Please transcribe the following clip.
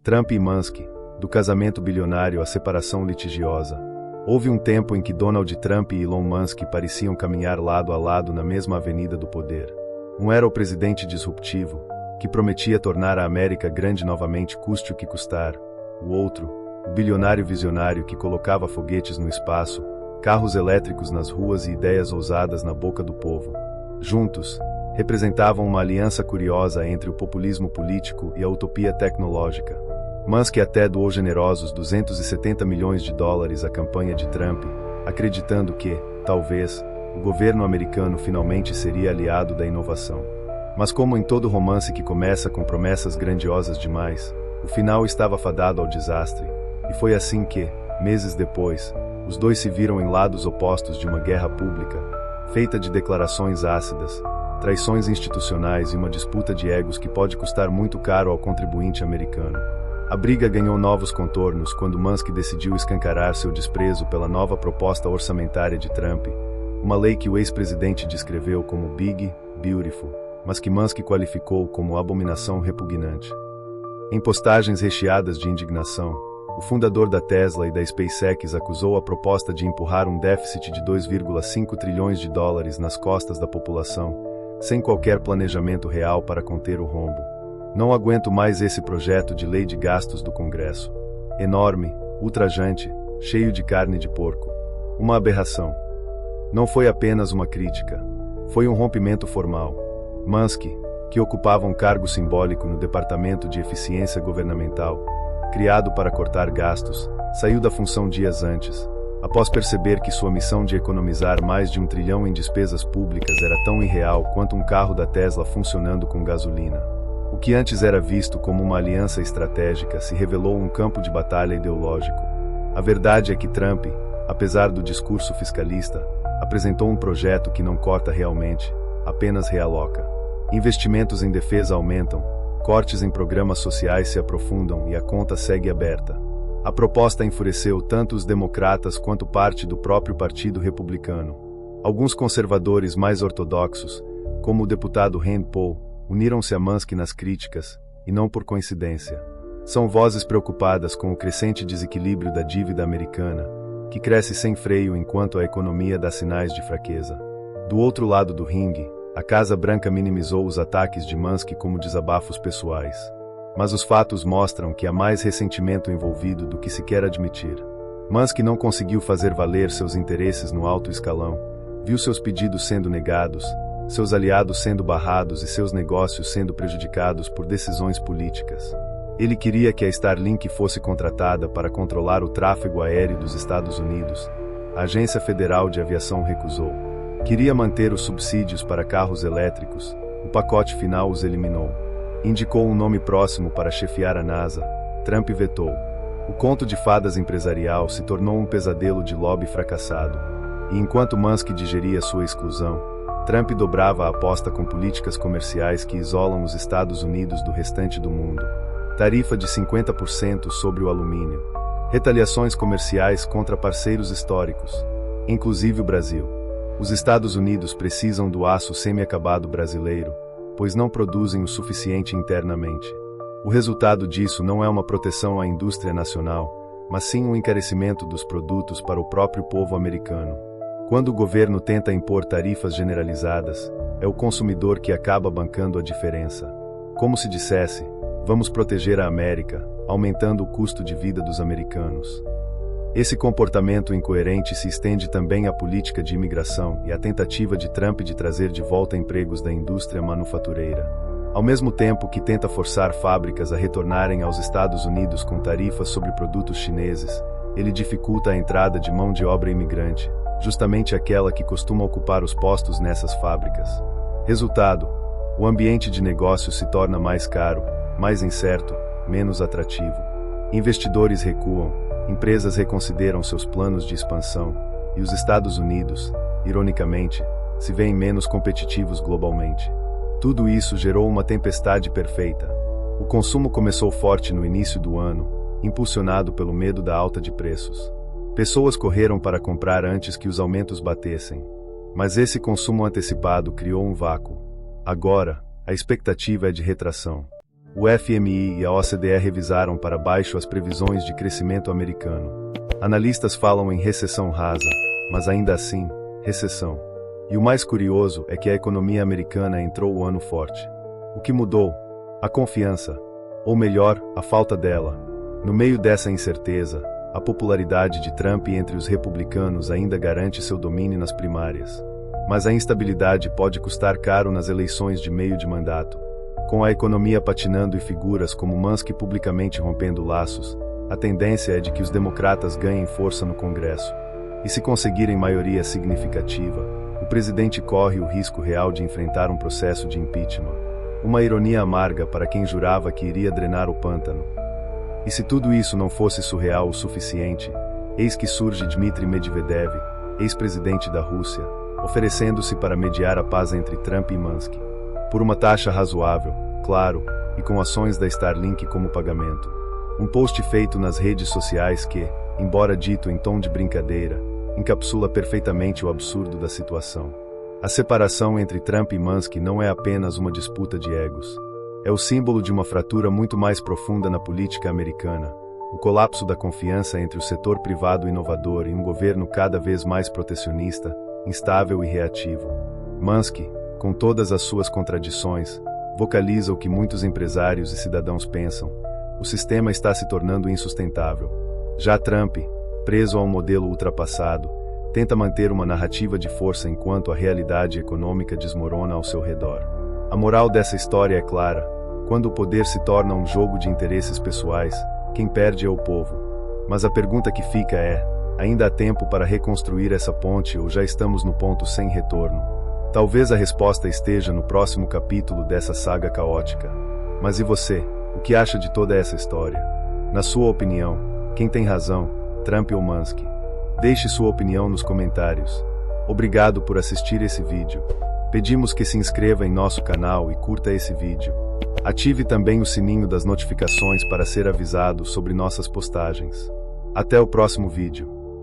Trump e Musk, do casamento bilionário à separação litigiosa. Houve um tempo em que Donald Trump e Elon Musk pareciam caminhar lado a lado na mesma avenida do poder. Um era o presidente disruptivo, que prometia tornar a América grande novamente custe o que custar. O outro, o bilionário visionário que colocava foguetes no espaço, carros elétricos nas ruas e ideias ousadas na boca do povo. Juntos, representavam uma aliança curiosa entre o populismo político e a utopia tecnológica. Musk até doou generosos $270 milhões à campanha de Trump, acreditando que, talvez, o governo americano finalmente seria aliado da inovação. Mas como em todo romance que começa com promessas grandiosas demais, o final estava fadado ao desastre, e foi assim que, meses depois, os dois se viram em lados opostos de uma guerra pública, feita de declarações ácidas, traições institucionais e uma disputa de egos que pode custar muito caro ao contribuinte americano. A briga ganhou novos contornos quando Musk decidiu escancarar seu desprezo pela nova proposta orçamentária de Trump, uma lei que o ex-presidente descreveu como Big, Beautiful, mas que Musk qualificou como abominação repugnante. Em postagens recheadas de indignação, o fundador da Tesla e da SpaceX acusou a proposta de empurrar um déficit de $2,5 trilhões nas costas da população, sem qualquer planejamento real para conter o rombo. Não aguento mais esse projeto de lei de gastos do Congresso. Enorme, ultrajante, cheio de carne de porco. Uma aberração. Não foi apenas uma crítica. Foi um rompimento formal. Musk, que ocupava um cargo simbólico no Departamento de Eficiência Governamental, criado para cortar gastos, saiu da função dias antes, após perceber que sua missão de economizar mais de $1 trilhão em despesas públicas era tão irreal quanto um carro da Tesla funcionando com gasolina. O que antes era visto como uma aliança estratégica se revelou um campo de batalha ideológico. A verdade é que Trump, apesar do discurso fiscalista, apresentou um projeto que não corta realmente, apenas realoca. Investimentos em defesa aumentam, cortes em programas sociais se aprofundam e a conta segue aberta. A proposta enfureceu tanto os democratas quanto parte do próprio Partido Republicano. Alguns conservadores mais ortodoxos, como o deputado Rand Paul, uniram-se a Musk nas críticas, e não por coincidência. São vozes preocupadas com o crescente desequilíbrio da dívida americana, que cresce sem freio enquanto a economia dá sinais de fraqueza. Do outro lado do ringue, a Casa Branca minimizou os ataques de Musk como desabafos pessoais. Mas os fatos mostram que há mais ressentimento envolvido do que se quer admitir. Musk não conseguiu fazer valer seus interesses no alto escalão, viu seus pedidos sendo negados, seus aliados sendo barrados e seus negócios sendo prejudicados por decisões políticas. Ele queria que a Starlink fosse contratada para controlar o tráfego aéreo dos Estados Unidos. A Agência Federal de Aviação recusou. Queria manter os subsídios para carros elétricos. O pacote final os eliminou. Indicou um nome próximo para chefiar a NASA. Trump vetou. O conto de fadas empresarial se tornou um pesadelo de lobby fracassado. E enquanto Musk digeria sua exclusão, Trump dobrava a aposta com políticas comerciais que isolam os Estados Unidos do restante do mundo. Tarifa de 50% sobre o alumínio. Retaliações comerciais contra parceiros históricos, inclusive o Brasil. Os Estados Unidos precisam do aço semi-acabado brasileiro, pois não produzem o suficiente internamente. O resultado disso não é uma proteção à indústria nacional, mas sim um encarecimento dos produtos para o próprio povo americano. Quando o governo tenta impor tarifas generalizadas, é o consumidor que acaba bancando a diferença. Como se dissesse, vamos proteger a América, aumentando o custo de vida dos americanos. Esse comportamento incoerente se estende também à política de imigração e à tentativa de Trump de trazer de volta empregos da indústria manufatureira. Ao mesmo tempo que tenta forçar fábricas a retornarem aos Estados Unidos com tarifas sobre produtos chineses, ele dificulta a entrada de mão de obra imigrante, justamente aquela que costuma ocupar os postos nessas fábricas. Resultado: o ambiente de negócio se torna mais caro, mais incerto, menos atrativo. Investidores recuam, empresas reconsideram seus planos de expansão, e os Estados Unidos, ironicamente, se veem menos competitivos globalmente. Tudo isso gerou uma tempestade perfeita. O consumo começou forte no início do ano, impulsionado pelo medo da alta de preços. Pessoas correram para comprar antes que os aumentos batessem. Mas esse consumo antecipado criou um vácuo. Agora, a expectativa é de retração. O FMI e a OCDE revisaram para baixo as previsões de crescimento americano. Analistas falam em recessão rasa, mas ainda assim, recessão. E o mais curioso é que a economia americana entrou o ano forte. O que mudou? A confiança. Ou melhor, a falta dela. No meio dessa incerteza, a popularidade de Trump entre os republicanos ainda garante seu domínio nas primárias. Mas a instabilidade pode custar caro nas eleições de meio de mandato. Com a economia patinando e figuras como Musk publicamente rompendo laços, a tendência é de que os democratas ganhem força no Congresso. E se conseguirem maioria significativa, o presidente corre o risco real de enfrentar um processo de impeachment. Uma ironia amarga para quem jurava que iria drenar o pântano. E se tudo isso não fosse surreal o suficiente, eis que surge Dmitry Medvedev, ex-presidente da Rússia, oferecendo-se para mediar a paz entre Trump e Musk. Por uma taxa razoável, claro, e com ações da Starlink como pagamento. Um post feito nas redes sociais que, embora dito em tom de brincadeira, encapsula perfeitamente o absurdo da situação. A separação entre Trump e Musk não é apenas uma disputa de egos. É o símbolo de uma fratura muito mais profunda na política americana, o colapso da confiança entre o setor privado inovador e um governo cada vez mais protecionista, instável e reativo. Musk, com todas as suas contradições, vocaliza o que muitos empresários e cidadãos pensam: o sistema está se tornando insustentável. Já Trump, preso a um modelo ultrapassado, tenta manter uma narrativa de força enquanto a realidade econômica desmorona ao seu redor. A moral dessa história é clara: quando o poder se torna um jogo de interesses pessoais, quem perde é o povo. Mas a pergunta que fica é: ainda há tempo para reconstruir essa ponte ou já estamos no ponto sem retorno? Talvez a resposta esteja no próximo capítulo dessa saga caótica. Mas e você? O que acha de toda essa história? Na sua opinião, quem tem razão, Trump ou Musk? Deixe sua opinião nos comentários. Obrigado por assistir esse vídeo. Pedimos que se inscreva em nosso canal e curta esse vídeo. Ative também o sininho das notificações para ser avisado sobre nossas postagens. Até o próximo vídeo.